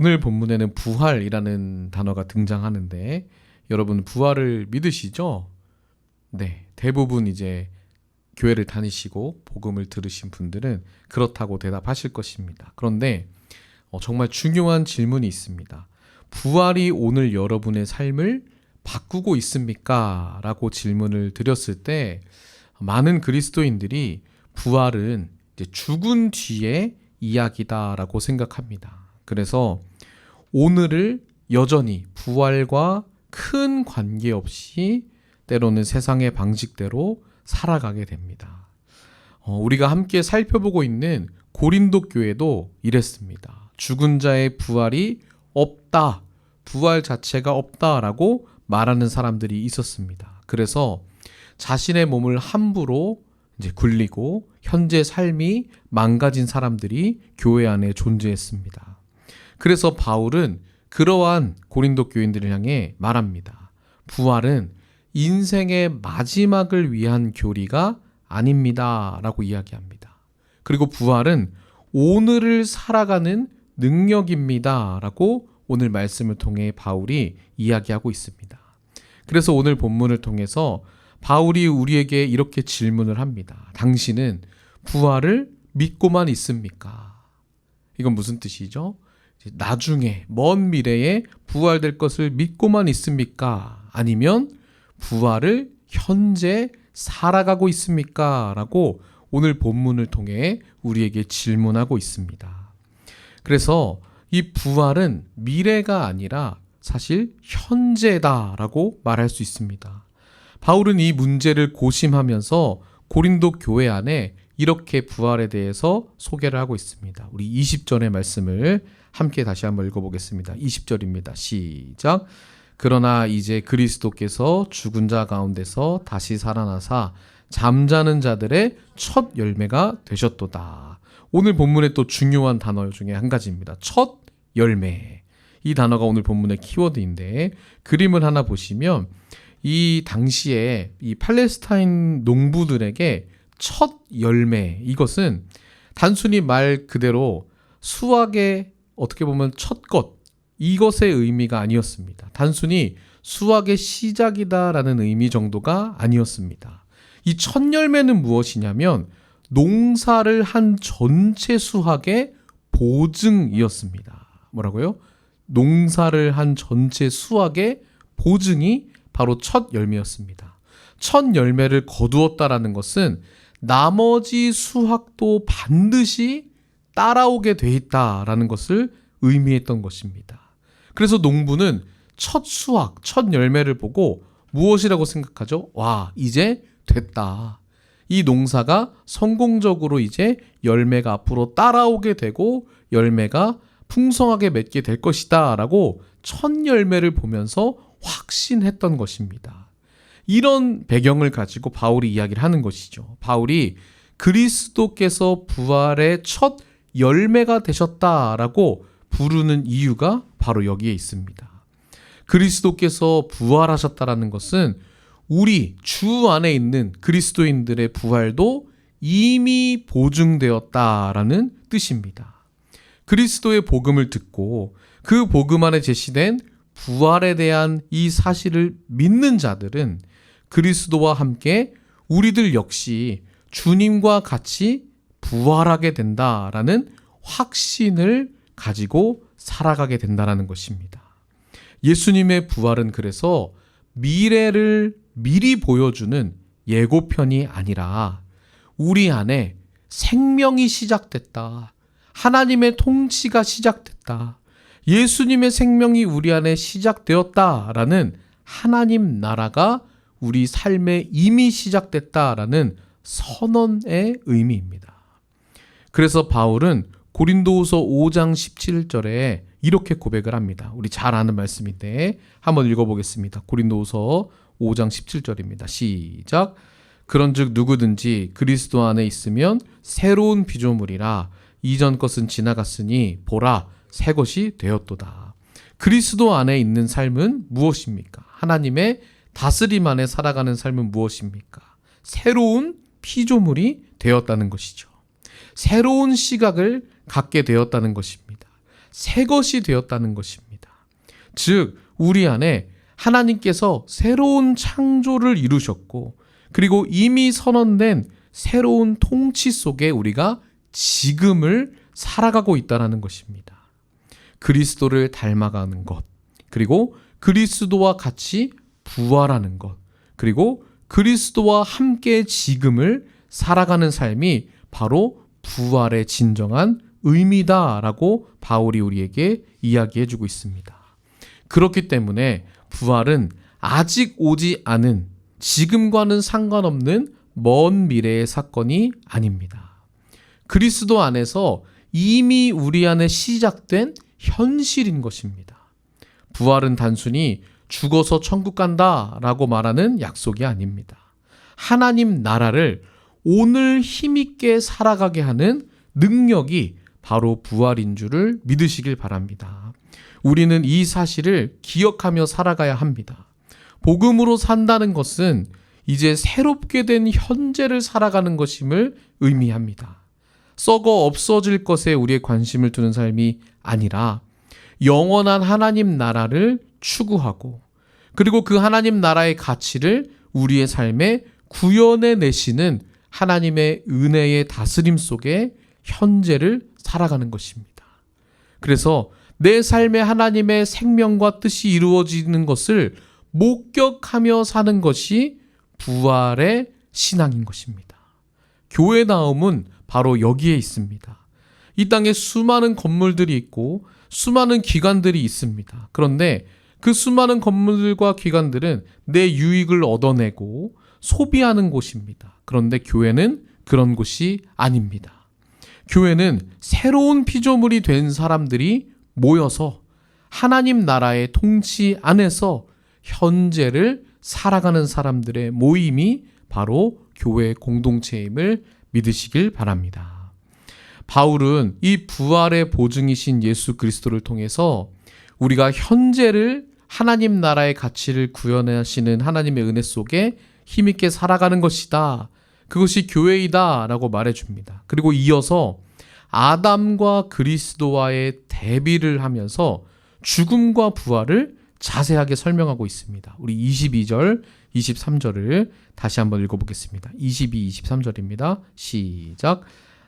오늘 본문에는 부활이라는 단어가 등장하는데 여러분 부활을 믿으시죠? 네, 대부분 이제 교회를 다니시고 복음을 들으신 분들은 그렇다고 대답하실 것입니다. 그런데 정말 중요한 질문이 있습니다. 부활이 오늘 여러분의 삶을 바꾸고 있습니까? 라고 질문을 드렸을 때 많은 그리스도인들이 부활은 이제 죽은 뒤의 이야기다라고 생각합니다. 그래서 오늘을 여전히 부활과 큰 관계없이 때로는 세상의 방식대로 살아가게 됩니다. 우리가 함께 살펴보고 있는 고린도 교회도 이랬습니다. 죽은 자의 부활이 없다, 부활 자체가 없다라고 말하는 사람들이 있었습니다. 그래서 자신의 몸을 함부로 이제 굴리고 현재 삶이 망가진 사람들이 교회 안에 존재했습니다. 그래서 바울은 그러한 고린도 교인들을 향해 말합니다. 부활은 인생의 마지막을 위한 교리가 아닙니다 라고 이야기합니다. 그리고 부활은 오늘을 살아가는 능력입니다 라고 오늘 말씀을 통해 바울이 이야기하고 있습니다. 그래서 오늘 본문을 통해서 바울이 우리에게 이렇게 질문을 합니다. 당신은 부활을 믿고만 있습니까? 이건 무슨 뜻이죠? 나중에 먼 미래에 부활될 것을 믿고만 있습니까? 아니면 부활을 현재 살아가고 있습니까? 라고 오늘 본문을 통해 우리에게 질문하고 있습니다. 그래서 이 부활은 미래가 아니라 사실 현재다라고 말할 수 있습니다. 바울은 이 문제를 고심하면서 고린도 교회 안에 이렇게 부활에 대해서 소개를 하고 있습니다. 우리 20절의 말씀을 함께 다시 한번 읽어보겠습니다. 20절입니다. 시작. 그러나 이제 그리스도께서 죽은 자 가운데서 다시 살아나사 잠자는 자들의 첫 열매가 되셨도다. 오늘 본문의 또 중요한 단어 중에 한 가지입니다. 첫 열매. 이 단어가 오늘 본문의 키워드인데 그림을 하나 보시면 이 당시에 이 팔레스타인 농부들에게 첫 열매, 이것은 단순히 말 그대로 수확의 어떻게 보면 첫 것, 이것의 의미가 아니었습니다. 단순히 수확의 시작이다라는 의미 정도가 아니었습니다. 이 첫 열매는 무엇이냐면 농사를 한 전체 수확의 보증이었습니다. 뭐라고요? 농사를 한 전체 수확의 보증이 바로 첫 열매였습니다. 첫 열매를 거두었다라는 것은 나머지 수확도 반드시 따라오게 돼 있다라는 것을 의미했던 것입니다. 그래서 농부는 첫 수확, 첫 열매를 보고 무엇이라고 생각하죠? 와, 이제 됐다. 이 농사가 성공적으로 이제 열매가 앞으로 따라오게 되고 열매가 풍성하게 맺게 될 것이다 라고 첫 열매를 보면서 확신했던 것입니다. 이런 배경을 가지고 바울이 이야기를 하는 것이죠. 바울이 그리스도께서 부활의 첫 열매가 되셨다라고 부르는 이유가 바로 여기에 있습니다. 그리스도께서 부활하셨다라는 것은 우리 주 안에 있는 그리스도인들의 부활도 이미 보증되었다라는 뜻입니다. 그리스도의 복음을 듣고 그 복음 안에 제시된 부활에 대한 이 사실을 믿는 자들은 그리스도와 함께 우리들 역시 주님과 같이 부활하게 된다라는 확신을 가지고 살아가게 된다라는 것입니다. 예수님의 부활은 그래서 미래를 미리 보여주는 예고편이 아니라 우리 안에 생명이 시작됐다. 하나님의 통치가 시작됐다. 예수님의 생명이 우리 안에 시작되었다라는 하나님 나라가 우리 삶에 이미 시작됐다라는 선언의 의미입니다. 그래서 바울은 고린도후서 5장 17절에 이렇게 고백을 합니다. 우리 잘 아는 말씀인데 한번 읽어보겠습니다. 고린도후서 5장 17절입니다. 시작. 그런즉 누구든지 그리스도 안에 있으면 새로운 피조물이라 이전 것은 지나갔으니 보라 새 것이 되었도다. 그리스도 안에 있는 삶은 무엇입니까? 하나님의 다스림 안에 살아가는 삶은 무엇입니까? 새로운 피조물이 되었다는 것이죠. 새로운 시각을 갖게 되었다는 것입니다. 새 것이 되었다는 것입니다. 즉 우리 안에 하나님께서 새로운 창조를 이루셨고 그리고 이미 선언된 새로운 통치 속에 우리가 지금을 살아가고 있다는 것입니다. 그리스도를 닮아가는 것, 그리고 그리스도와 같이 부활하는 것, 그리고 그리스도와 함께 지금을 살아가는 삶이 바로 부활의 진정한 의미다라고 바울이 우리에게 이야기해주고 있습니다. 그렇기 때문에 부활은 아직 오지 않은 지금과는 상관없는 먼 미래의 사건이 아닙니다. 그리스도 안에서 이미 우리 안에 시작된 현실인 것입니다. 부활은 단순히 죽어서 천국 간다라고 말하는 약속이 아닙니다. 하나님 나라를 오늘 힘있게 살아가게 하는 능력이 바로 부활인 줄을 믿으시길 바랍니다. 우리는 이 사실을 기억하며 살아가야 합니다. 복음으로 산다는 것은 이제 새롭게 된 현재를 살아가는 것임을 의미합니다. 썩어 없어질 것에 우리의 관심을 두는 삶이 아니라 영원한 하나님 나라를 추구하고 그리고 그 하나님 나라의 가치를 우리의 삶에 구현해 내시는 하나님의 은혜의 다스림 속에 현재를 살아가는 것입니다. 그래서 내 삶에 하나님의 생명과 뜻이 이루어지는 것을 목격하며 사는 것이 부활의 신앙인 것입니다. 교회 나옴은 바로 여기에 있습니다. 이 땅에 수많은 건물들이 있고 수많은 기관들이 있습니다. 그런데 그 수많은 건물들과 기관들은 내 유익을 얻어내고 소비하는 곳입니다. 그런데 교회는 그런 곳이 아닙니다. 교회는 새로운 피조물이 된 사람들이 모여서 하나님 나라의 통치 안에서 현재를 살아가는 사람들의 모임이 바로 교회 공동체임을 믿으시길 바랍니다. 바울은 이 부활의 보증이신 예수 그리스도를 통해서 우리가 현재를 하나님 나라의 가치를 구현하시는 하나님의 은혜 속에 힘있게 살아가는 것이다. 그것이 교회이다 라고 말해줍니다. 그리고 이어서 아담과 그리스도와의 대비를 하면서 죽음과 부활을 자세하게 설명하고 있습니다. 우리 22절, 23절을 다시 한번 읽어보겠습니다. 22, 23절입니다. 시작.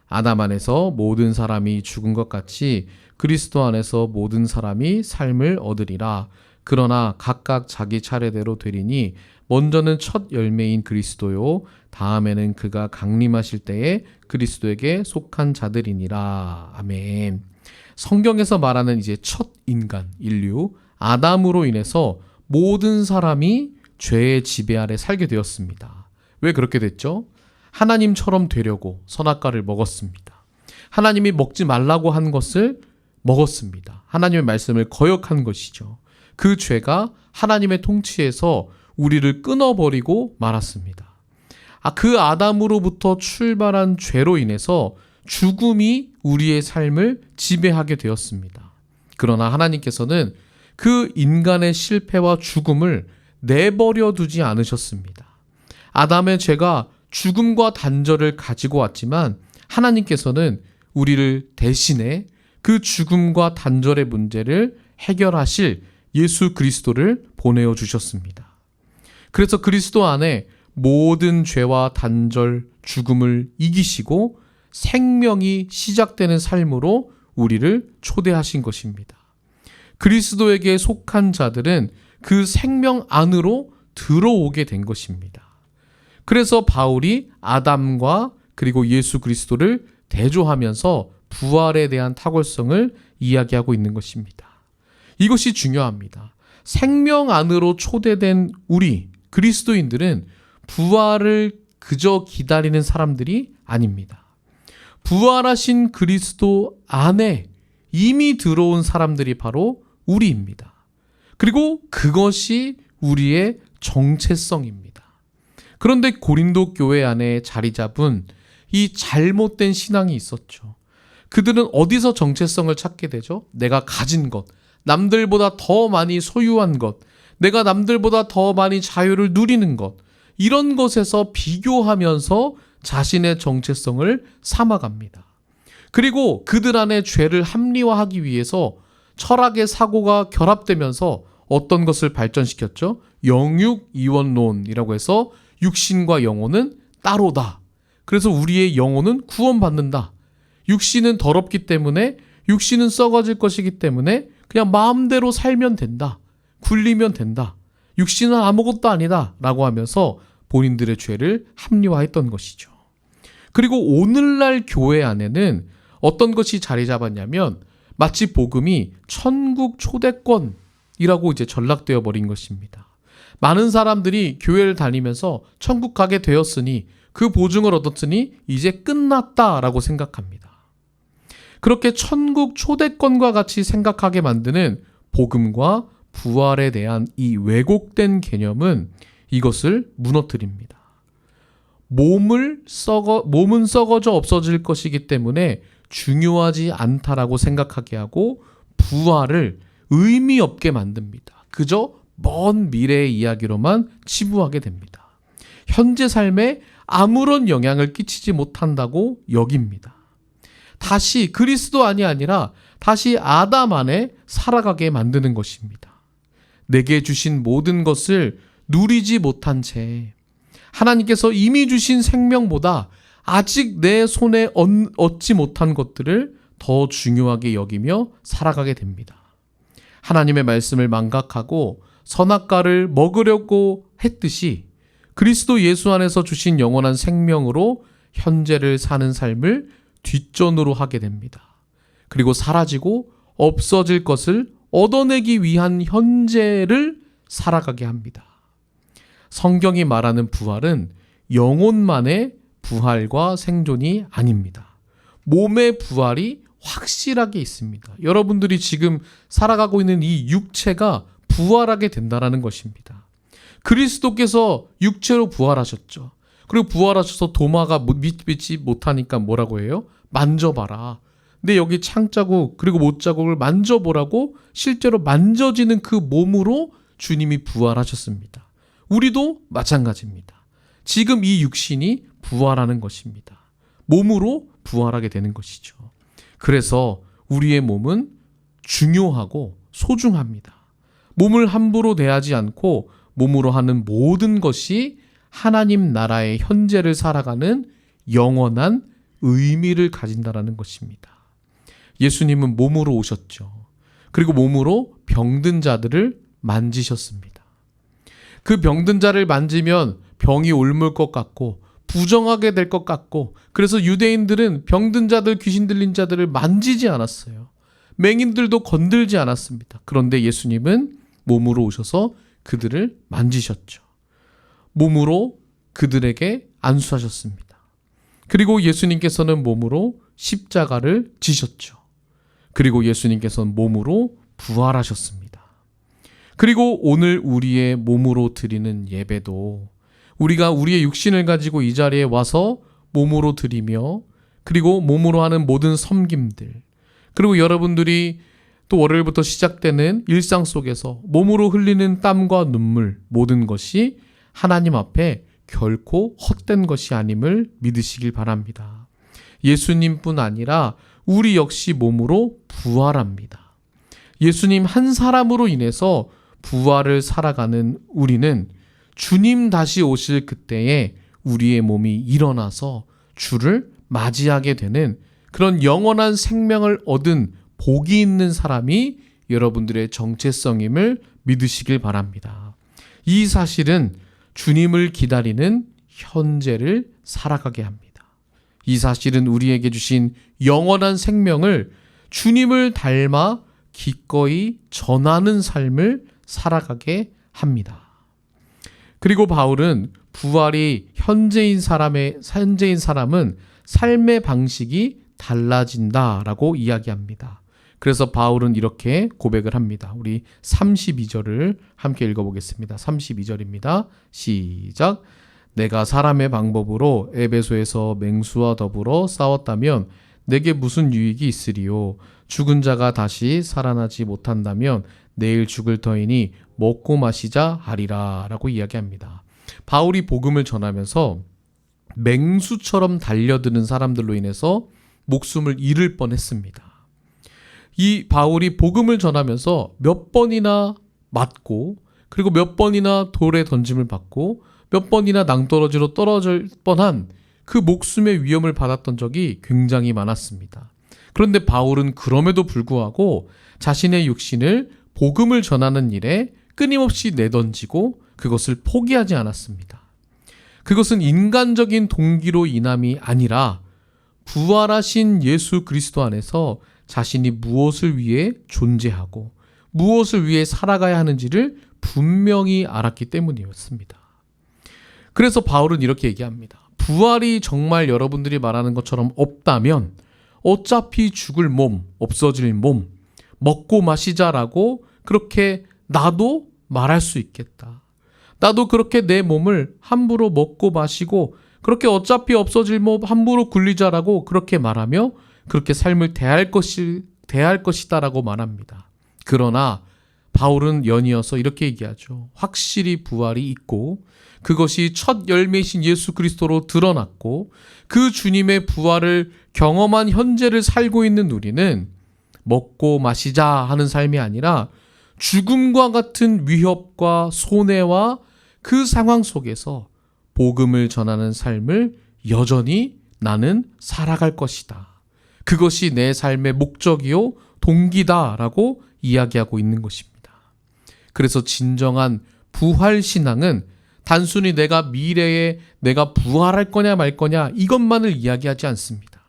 아담 안에서 모든 사람이 죽은 것 같이 그리스도 안에서 모든 사람이 삶을 얻으리라. 그러나 각각 자기 차례대로 되리니 먼저는 첫 열매인 그리스도요 다음에는 그가 강림하실 때에 그리스도에게 속한 자들이니라. 아멘. 성경에서 말하는 이제 첫 인간, 인류, 아담으로 인해서 모든 사람이 죄의 지배 아래 살게 되었습니다. 왜 그렇게 됐죠? 하나님처럼 되려고 선악과를 먹었습니다. 하나님이 먹지 말라고 한 것을 먹었습니다. 하나님의 말씀을 거역한 것이죠. 그 죄가 하나님의 통치에서 우리를 끊어버리고 말았습니다. 그 아담으로부터 출발한 죄로 인해서 죽음이 우리의 삶을 지배하게 되었습니다. 그러나 하나님께서는 그 인간의 실패와 죽음을 내버려 두지 않으셨습니다. 아담의 죄가 죽음과 단절을 가지고 왔지만 하나님께서는 우리를 대신해 그 죽음과 단절의 문제를 해결하실 예수 그리스도를 보내어 주셨습니다. 그래서 그리스도 안에 모든 죄와 단절, 죽음을 이기시고 생명이 시작되는 삶으로 우리를 초대하신 것입니다. 그리스도에게 속한 자들은 그 생명 안으로 들어오게 된 것입니다. 그래서 바울이 아담과 그리고 예수 그리스도를 대조하면서 부활에 대한 탁월성을 이야기하고 있는 것입니다. 이것이 중요합니다. 생명 안으로 초대된 우리 그리스도인들은 부활을 그저 기다리는 사람들이 아닙니다. 부활하신 그리스도 안에 이미 들어온 사람들이 바로 우리입니다. 그리고 그것이 우리의 정체성입니다. 그런데 고린도 교회 안에 자리 잡은 이 잘못된 신앙이 있었죠. 그들은 어디서 정체성을 찾게 되죠? 내가 가진 것, 남들보다 더 많이 소유한 것, 내가 남들보다 더 많이 자유를 누리는 것, 이런 것에서 비교하면서 자신의 정체성을 삼아갑니다. 그리고 그들 안에 죄를 합리화하기 위해서 철학의 사고가 결합되면서 어떤 것을 발전시켰죠? 영육이원론이라고 해서 육신과 영혼은 따로다. 그래서 우리의 영혼은 구원받는다. 육신은 더럽기 때문에, 육신은 썩어질 것이기 때문에 그냥 마음대로 살면 된다. 굴리면 된다. 육신은 아무것도 아니다 라고 하면서 본인들의 죄를 합리화했던 것이죠. 그리고 오늘날 교회 안에는 어떤 것이 자리 잡았냐면 마치 복음이 천국 초대권이라고 이제 전락되어 버린 것입니다. 많은 사람들이 교회를 다니면서 천국 가게 되었으니, 그 보증을 얻었으니 이제 끝났다라고 생각합니다. 그렇게 천국 초대권과 같이 생각하게 만드는 복음과 부활에 대한 이 왜곡된 개념은 이것을 무너뜨립니다. 몸은 썩어져 없어질 것이기 때문에 중요하지 않다라고 생각하게 하고 부활을 의미 없게 만듭니다. 그저 먼 미래의 이야기로만 치부하게 됩니다. 현재 삶에 아무런 영향을 끼치지 못한다고 여깁니다. 다시 그리스도 아니라 다시 아담 안에 살아가게 만드는 것입니다. 내게 주신 모든 것을 누리지 못한 채 하나님께서 이미 주신 생명보다 아직 내 손에 얻지 못한 것들을 더 중요하게 여기며 살아가게 됩니다. 하나님의 말씀을 망각하고 선악과를 먹으려고 했듯이 그리스도 예수 안에서 주신 영원한 생명으로 현재를 사는 삶을 뒷전으로 하게 됩니다. 그리고 사라지고 없어질 것을 얻어내기 위한 현재를 살아가게 합니다. 성경이 말하는 부활은 영혼만의 부활과 생존이 아닙니다. 몸의 부활이 확실하게 있습니다. 여러분들이 지금 살아가고 있는 이 육체가 부활하게 된다는 것입니다. 그리스도께서 육체로 부활하셨죠. 그리고 부활하셔서 도마가 믿지 못하니까 뭐라고 해요? 만져봐라. 근데 여기 창자국 그리고 못자국을 만져보라고 실제로 만져지는 그 몸으로 주님이 부활하셨습니다. 우리도 마찬가지입니다. 지금 이 육신이 부활하는 것입니다. 몸으로 부활하게 되는 것이죠. 그래서 우리의 몸은 중요하고 소중합니다. 몸을 함부로 대하지 않고 몸으로 하는 모든 것이 하나님 나라의 현재를 살아가는 영원한 의미를 가진다라는 것입니다. 예수님은 몸으로 오셨죠. 그리고 몸으로 병든 자들을 만지셨습니다. 그 병든 자를 만지면 병이 옮을 것 같고 부정하게 될 것 같고, 그래서 유대인들은 병든 자들, 귀신 들린 자들을 만지지 않았어요. 맹인들도 건들지 않았습니다. 그런데 예수님은 몸으로 오셔서 그들을 만지셨죠. 몸으로 그들에게 안수하셨습니다. 그리고 예수님께서는 몸으로 십자가를 지셨죠. 그리고 예수님께서는 몸으로 부활하셨습니다. 그리고 오늘 우리의 몸으로 드리는 예배도 우리가 우리의 육신을 가지고 이 자리에 와서 몸으로 드리며, 그리고 몸으로 하는 모든 섬김들, 그리고 여러분들이 또 월요일부터 시작되는 일상 속에서 몸으로 흘리는 땀과 눈물, 모든 것이 하나님 앞에 결코 헛된 것이 아님을 믿으시길 바랍니다. 예수님뿐 아니라 우리 역시 몸으로 부활합니다. 예수님 한 사람으로 인해서 부활을 살아가는 우리는 주님 다시 오실 그때에 우리의 몸이 일어나서 주를 맞이하게 되는 그런 영원한 생명을 얻은 복이 있는 사람이 여러분들의 정체성임을 믿으시길 바랍니다. 이 사실은 주님을 기다리는 현재를 살아가게 합니다. 이 사실은 우리에게 주신 영원한 생명을 주님을 닮아 기꺼이 전하는 삶을 살아가게 합니다. 그리고 바울은 부활이 현재인 사람은 삶의 방식이 달라진다라고 이야기합니다. 그래서 바울은 이렇게 고백을 합니다. 우리 32절을 함께 읽어보겠습니다. 32절입니다. 시작. 내가 사람의 방법으로 에베소에서 맹수와 더불어 싸웠다면 내게 무슨 유익이 있으리요? 죽은 자가 다시 살아나지 못한다면 내일 죽을 터이니 먹고 마시자 하리라 라고 이야기합니다. 바울이 복음을 전하면서 맹수처럼 달려드는 사람들로 인해서 목숨을 잃을 뻔했습니다. 이 바울이 복음을 전하면서 몇 번이나 맞고, 그리고 몇 번이나 돌에 던짐을 받고, 몇 번이나 낭떠러지로 떨어질 뻔한 그 목숨의 위험을 받았던 적이 굉장히 많았습니다. 그런데 바울은 그럼에도 불구하고 자신의 육신을 복음을 전하는 일에 끊임없이 내던지고 그것을 포기하지 않았습니다. 그것은 인간적인 동기로 인함이 아니라 부활하신 예수 그리스도 안에서 자신이 무엇을 위해 존재하고 무엇을 위해 살아가야 하는지를 분명히 알았기 때문이었습니다. 그래서 바울은 이렇게 얘기합니다. 부활이 정말 여러분들이 말하는 것처럼 없다면 어차피 죽을 몸, 없어질 몸, 먹고 마시자라고 그렇게 나도 말할 수 있겠다. 나도 그렇게 내 몸을 함부로 먹고 마시고 그렇게 어차피 없어질 몸 함부로 굴리자라고 그렇게 말하며 그렇게 삶을 대할 것이다라고 말합니다. 그러나 바울은 연이어서 이렇게 얘기하죠. 확실히 부활이 있고 그것이 첫 열매이신 예수 그리스도로 드러났고 그 주님의 부활을 경험한 현재를 살고 있는 우리는 먹고 마시자 하는 삶이 아니라 죽음과 같은 위협과 손해와 그 상황 속에서 복음을 전하는 삶을 여전히 나는 살아갈 것이다. 그것이 내 삶의 목적이요 동기다라고 이야기하고 있는 것입니다. 그래서 진정한 부활신앙은 단순히 내가 미래에 내가 부활할 거냐 말 거냐 이것만을 이야기하지 않습니다.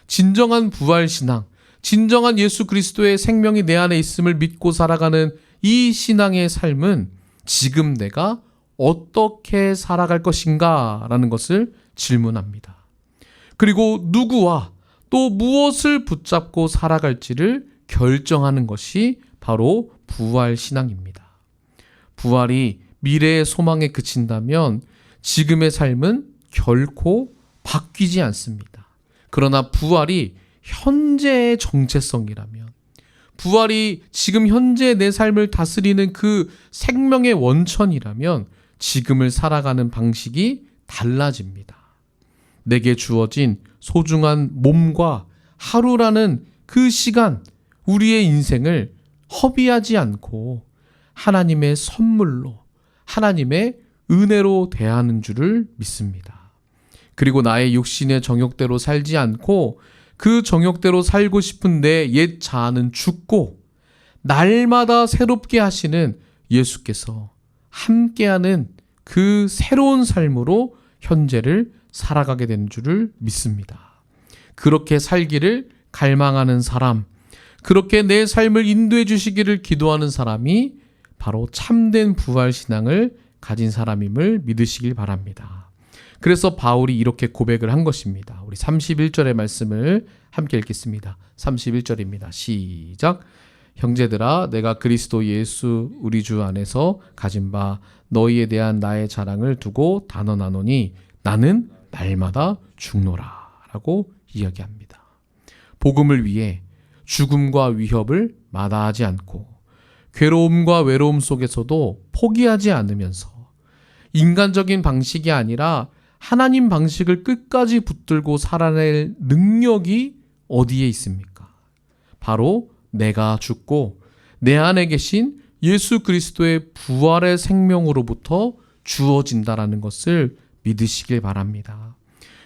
진정한 부활신앙, 진정한 예수 그리스도의 생명이 내 안에 있음을 믿고 살아가는 이 신앙의 삶은 지금 내가 어떻게 살아갈 것인가 라는 것을 질문합니다. 그리고 누구와 또 무엇을 붙잡고 살아갈지를 결정하는 것이 바로 부활신앙입니다. 부활이 미래의 소망에 그친다면 지금의 삶은 결코 바뀌지 않습니다. 그러나 부활이 현재의 정체성이라면, 부활이 지금 현재 내 삶을 다스리는 그 생명의 원천이라면 지금을 살아가는 방식이 달라집니다. 내게 주어진 소중한 몸과 하루라는 그 시간, 우리의 인생을 허비하지 않고 하나님의 선물로, 하나님의 은혜로 대하는 줄을 믿습니다. 그리고 나의 육신의 정욕대로 살지 않고 그 정욕대로 살고 싶은 내 옛 자아는 죽고 날마다 새롭게 하시는 예수께서 함께하는 그 새로운 삶으로 현재를 살아가게 되는 줄을 믿습니다. 그렇게 살기를 갈망하는 사람, 그렇게 내 삶을 인도해 주시기를 기도하는 사람이 바로 참된 부활신앙을 가진 사람임을 믿으시길 바랍니다. 그래서 바울이 이렇게 고백을 한 것입니다. 우리 31절의 말씀을 함께 읽겠습니다. 31절입니다. 시작. 형제들아, 내가 그리스도 예수 우리 주 안에서 가진 바 너희에 대한 나의 자랑을 두고 단언하노니 나는 날마다 죽노라 라고 이야기합니다. 복음을 위해 죽음과 위협을 마다하지 않고 괴로움과 외로움 속에서도 포기하지 않으면서 인간적인 방식이 아니라 하나님 방식을 끝까지 붙들고 살아낼 능력이 어디에 있습니까? 바로 내가 죽고 내 안에 계신 예수 그리스도의 부활의 생명으로부터 주어진다라는 것을 믿으시길 바랍니다.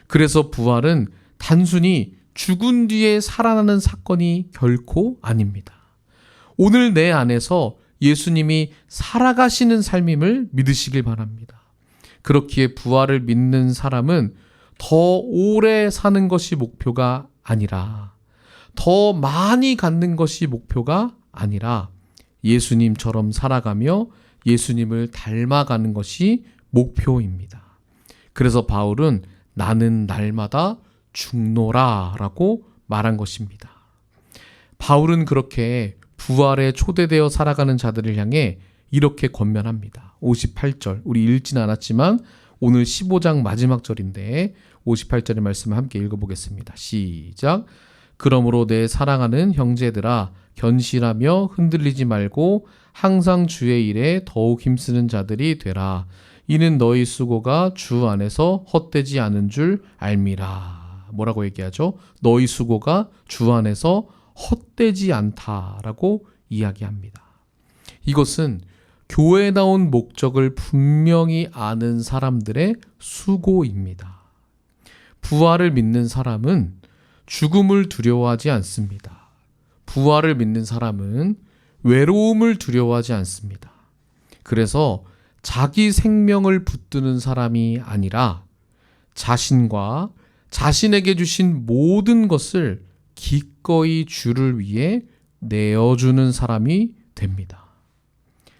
그래서 부활은 단순히 죽은 뒤에 살아나는 사건이 결코 아닙니다. 오늘 내 안에서 예수님이 살아가시는 삶임을 믿으시길 바랍니다. 그렇기에 부활을 믿는 사람은 더 오래 사는 것이 목표가 아니라, 더 많이 갖는 것이 목표가 아니라 예수님처럼 살아가며 예수님을 닮아가는 것이 목표입니다. 그래서 바울은 나는 날마다 죽노라 라고 말한 것입니다. 바울은 그렇게 부활에 초대되어 살아가는 자들을 향해 이렇게 권면합니다. 58절, 우리 읽진 않았지만 오늘 15장 마지막 절인데 58절의 말씀을 함께 읽어보겠습니다. 시작. 그러므로 내 사랑하는 형제들아, 견실하며 흔들리지 말고 항상 주의 일에 더욱 힘쓰는 자들이 되라. 이는 너희 수고가 주 안에서 헛되지 않은 줄 알미라. 뭐라고 얘기하죠? 너희 수고가 주 안에서 헛되지 않다라고 이야기합니다. 이것은 교회에 나온 목적을 분명히 아는 사람들의 수고입니다. 부활을 믿는 사람은 죽음을 두려워하지 않습니다. 부활을 믿는 사람은 외로움을 두려워하지 않습니다. 그래서 자기 생명을 붙드는 사람이 아니라 자신과 자신에게 주신 모든 것을 기꺼이 주를 위해 내어주는 사람이 됩니다.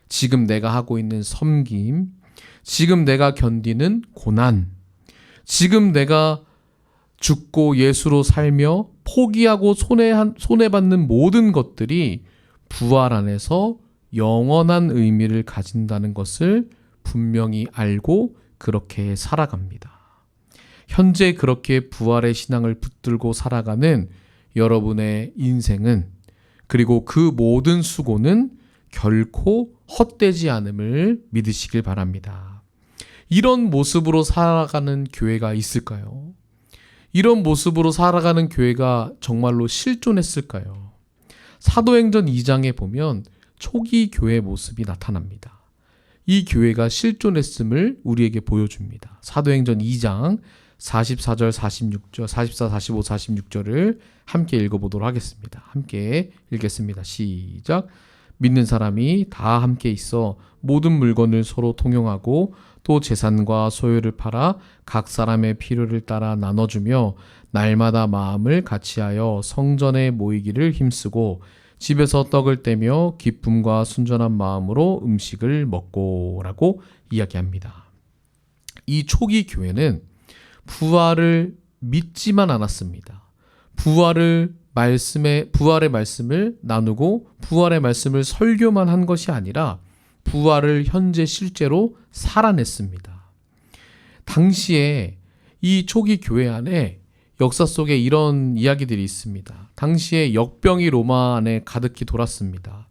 지금 내가 하고 있는 섬김, 지금 내가 견디는 고난, 지금 내가 죽고 예수로 살며 포기하고 손해받는 모든 것들이 부활 안에서 영원한 의미를 가진다는 것을 분명히 알고 그렇게 살아갑니다. 현재 그렇게 부활의 신앙을 붙들고 살아가는 여러분의 인생은, 그리고 그 모든 수고는 결코 헛되지 않음을 믿으시길 바랍니다. 이런 모습으로 살아가는 교회가 있을까요? 이런 모습으로 살아가는 교회가 정말로 실존했을까요? 사도행전 2장에 보면 초기 교회 모습이 나타납니다. 이 교회가 실존했음을 우리에게 보여줍니다. 사도행전 2장 44절, 46절, 44, 45, 46절을 함께 읽어보도록 하겠습니다. 함께 읽겠습니다. 시작. 믿는 사람이 다 함께 있어 모든 물건을 서로 통용하고 또 재산과 소유를 팔아 각 사람의 필요를 따라 나눠주며 날마다 마음을 같이하여 성전에 모이기를 힘쓰고 집에서 떡을 떼며 기쁨과 순전한 마음으로 음식을 먹고라고 이야기합니다. 이 초기 교회는 부활을 믿지만 않았습니다. 부활의 말씀을 나누고 부활의 말씀을 설교만 한 것이 아니라 부활을 현재 실제로 살아냈습니다. 당시에 이 초기 교회 안에 역사 속에 이런 이야기들이 있습니다. 당시에 역병이 로마 안에 가득히 돌았습니다.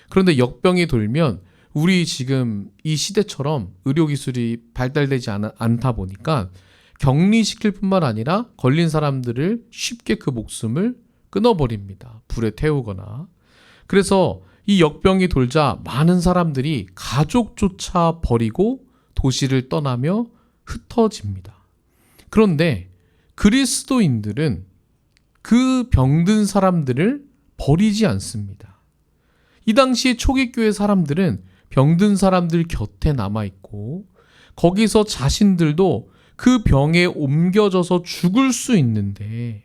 그런데 역병이 돌면 우리 지금 이 시대처럼 의료기술이 발달되지 않다 보니까 격리시킬 뿐만 아니라 걸린 사람들을 쉽게 그 목숨을 끊어버립니다. 불에 태우거나. 그래서 이 역병이 돌자 많은 사람들이 가족조차 버리고 도시를 떠나며 흩어집니다. 그런데 그리스도인들은 그 병든 사람들을 버리지 않습니다. 이 당시 초기 교회 사람들은 병든 사람들 곁에 남아있고 거기서 자신들도 그 병에 옮겨져서 죽을 수 있는데,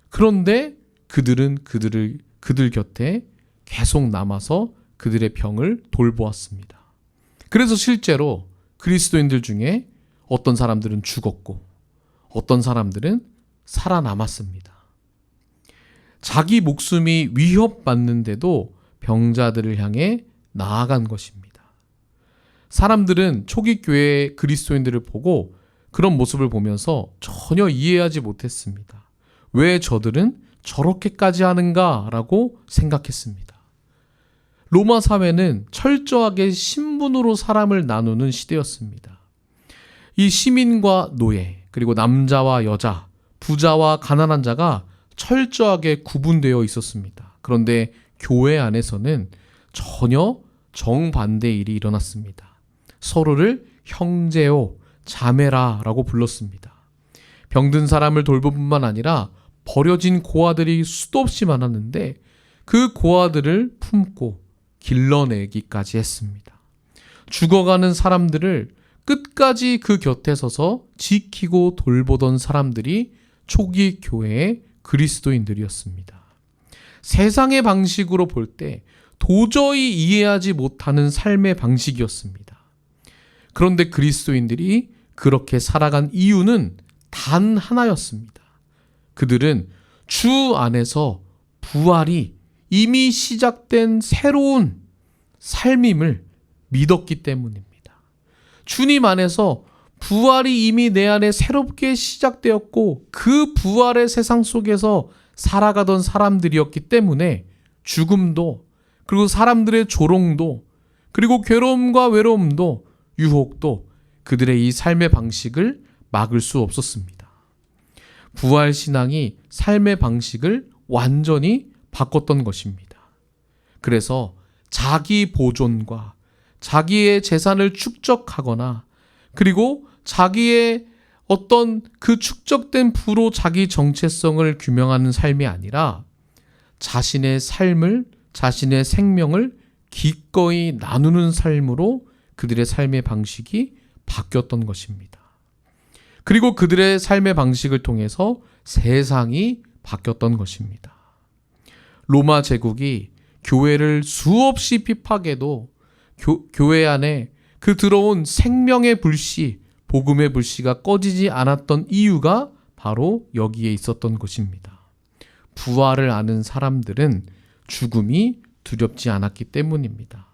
그런데 그들은 그들 곁에 계속 남아서 그들의 병을 돌보았습니다. 그래서 실제로 그리스도인들 중에 어떤 사람들은 죽었고 어떤 사람들은 살아남았습니다. 자기 목숨이 위협받는데도 병자들을 향해 나아간 것입니다. 사람들은 초기 교회의 그리스도인들을 보고 그런 모습을 보면서 전혀 이해하지 못했습니다. 왜 저들은 저렇게까지 하는가라고 생각했습니다. 로마 사회는 철저하게 신분으로 사람을 나누는 시대였습니다. 이 시민과 노예, 그리고 남자와 여자, 부자와 가난한 자가 철저하게 구분되어 있었습니다. 그런데 교회 안에서는 전혀 정반대의 일이 일어났습니다. 서로를 형제요, 자매라라고 불렀습니다. 병든 사람을 돌볼 뿐만 아니라 버려진 고아들이 수도 없이 많았는데 그 고아들을 품고 길러내기까지 했습니다. 죽어가는 사람들을 끝까지 그 곁에 서서 지키고 돌보던 사람들이 초기 교회의 그리스도인들이었습니다. 세상의 방식으로 볼 때 도저히 이해하지 못하는 삶의 방식이었습니다. 그런데 그리스도인들이 그렇게 살아간 이유는 단 하나였습니다. 그들은 주 안에서 부활이 이미 시작된 새로운 삶임을 믿었기 때문입니다. 주님 안에서 부활이 이미 내 안에 새롭게 시작되었고 그 부활의 세상 속에서 살아가던 사람들이었기 때문에 죽음도, 그리고 사람들의 조롱도, 그리고 괴로움과 외로움도, 유혹도 그들의 이 삶의 방식을 막을 수 없었습니다. 부활신앙이 삶의 방식을 완전히 바꿨던 것입니다. 그래서 자기 보존과 자기의 재산을 축적하거나 그리고 자기의 어떤 그 축적된 부로 자기 정체성을 규명하는 삶이 아니라 자신의 삶을, 자신의 생명을 기꺼이 나누는 삶으로 그들의 삶의 방식이 바뀌었던 것입니다. 그리고 그들의 삶의 방식을 통해서 세상이 바뀌었던 것입니다. 로마 제국이 교회를 수없이 핍박해도 교회 안에 그 들어온 생명의 불씨, 복음의 불씨가 꺼지지 않았던 이유가 바로 여기에 있었던 것입니다. 부활을 아는 사람들은 죽음이 두렵지 않았기 때문입니다.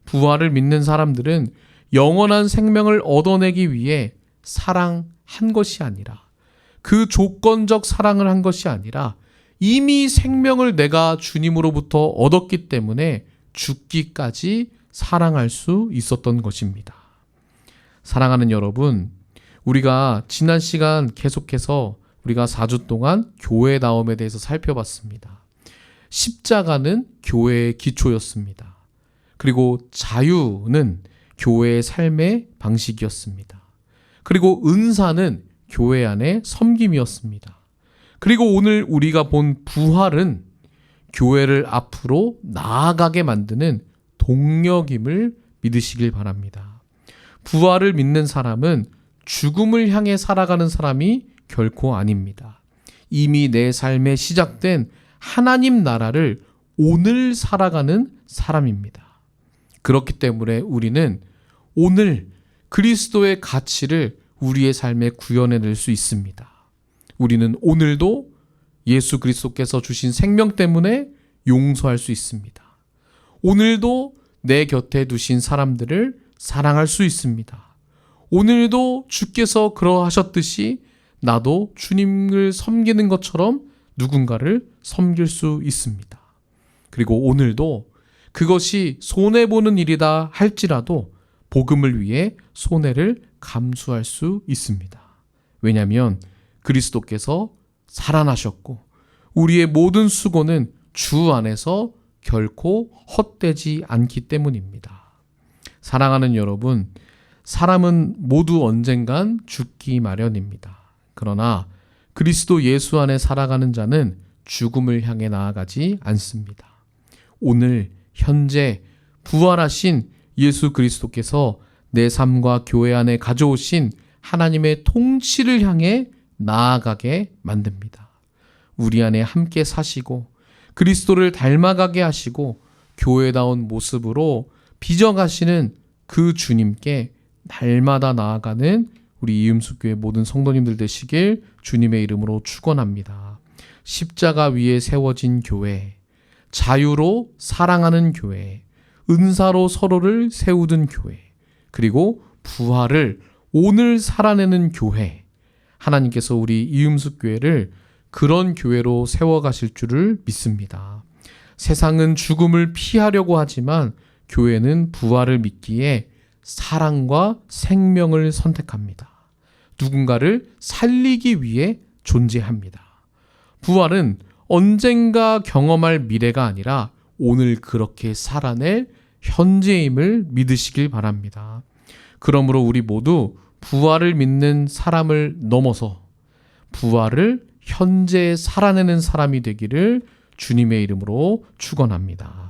부활을 믿는 사람들은 영원한 생명을 얻어내기 위해 사랑한 것이 아니라 그 조건적 사랑을 한 것이 아니라 이미 생명을 내가 주님으로부터 얻었기 때문에 죽기까지 사랑할 수 있었던 것입니다. 사랑하는 여러분, 우리가 지난 시간 계속해서 우리가 4주 동안 교회다움에 대해서 살펴봤습니다. 십자가는 교회의 기초였습니다. 그리고 자유는 교회의 삶의 방식이었습니다. 그리고 은사는 교회 안의 섬김이었습니다. 그리고 오늘 우리가 본 부활은 교회를 앞으로 나아가게 만드는 동력임을 믿으시길 바랍니다. 부활을 믿는 사람은 죽음을 향해 살아가는 사람이 결코 아닙니다. 이미 내 삶에 시작된 하나님 나라를 오늘 살아가는 사람입니다. 그렇기 때문에 우리는 오늘 그리스도의 가치를 우리의 삶에 구현해낼 수 있습니다. 우리는 오늘도 예수 그리스도께서 주신 생명 때문에 용서할 수 있습니다. 오늘도 내 곁에 두신 사람들을 사랑할 수 있습니다. 오늘도 주께서 그러하셨듯이 나도 주님을 섬기는 것처럼 누군가를 섬길 수 있습니다. 그리고 오늘도 그것이 손해보는 일이다 할지라도 복음을 위해 손해를 감수할 수 있습니다. 왜냐하면 그리스도께서 살아나셨고 우리의 모든 수고는 주 안에서 결코 헛되지 않기 때문입니다. 사랑하는 여러분, 사람은 모두 언젠간 죽기 마련입니다. 그러나 그리스도 예수 안에 살아가는 자는 죽음을 향해 나아가지 않습니다. 오늘 현재 부활하신 예수 그리스도께서 내 삶과 교회 안에 가져오신 하나님의 통치를 향해 나아가게 만듭니다. 우리 안에 함께 사시고 그리스도를 닮아가게 하시고 교회다운 모습으로 빚어가시는 그 주님께 날마다 나아가는 우리 이음숙교회 모든 성도님들 되시길 주님의 이름으로 축원합니다. 십자가 위에 세워진 교회, 자유로 사랑하는 교회, 은사로 서로를 세우던 교회, 그리고 부활을 오늘 살아내는 교회, 하나님께서 우리 이음숙교회를 그런 교회로 세워가실 줄을 믿습니다. 세상은 죽음을 피하려고 하지만 교회는 부활을 믿기에 사랑과 생명을 선택합니다. 누군가를 살리기 위해 존재합니다. 부활은 언젠가 경험할 미래가 아니라 오늘 그렇게 살아낼 현재임을 믿으시길 바랍니다. 그러므로 우리 모두 부활을 믿는 사람을 넘어서 부활을 현재 살아내는 사람이 되기를 주님의 이름으로 축원합니다.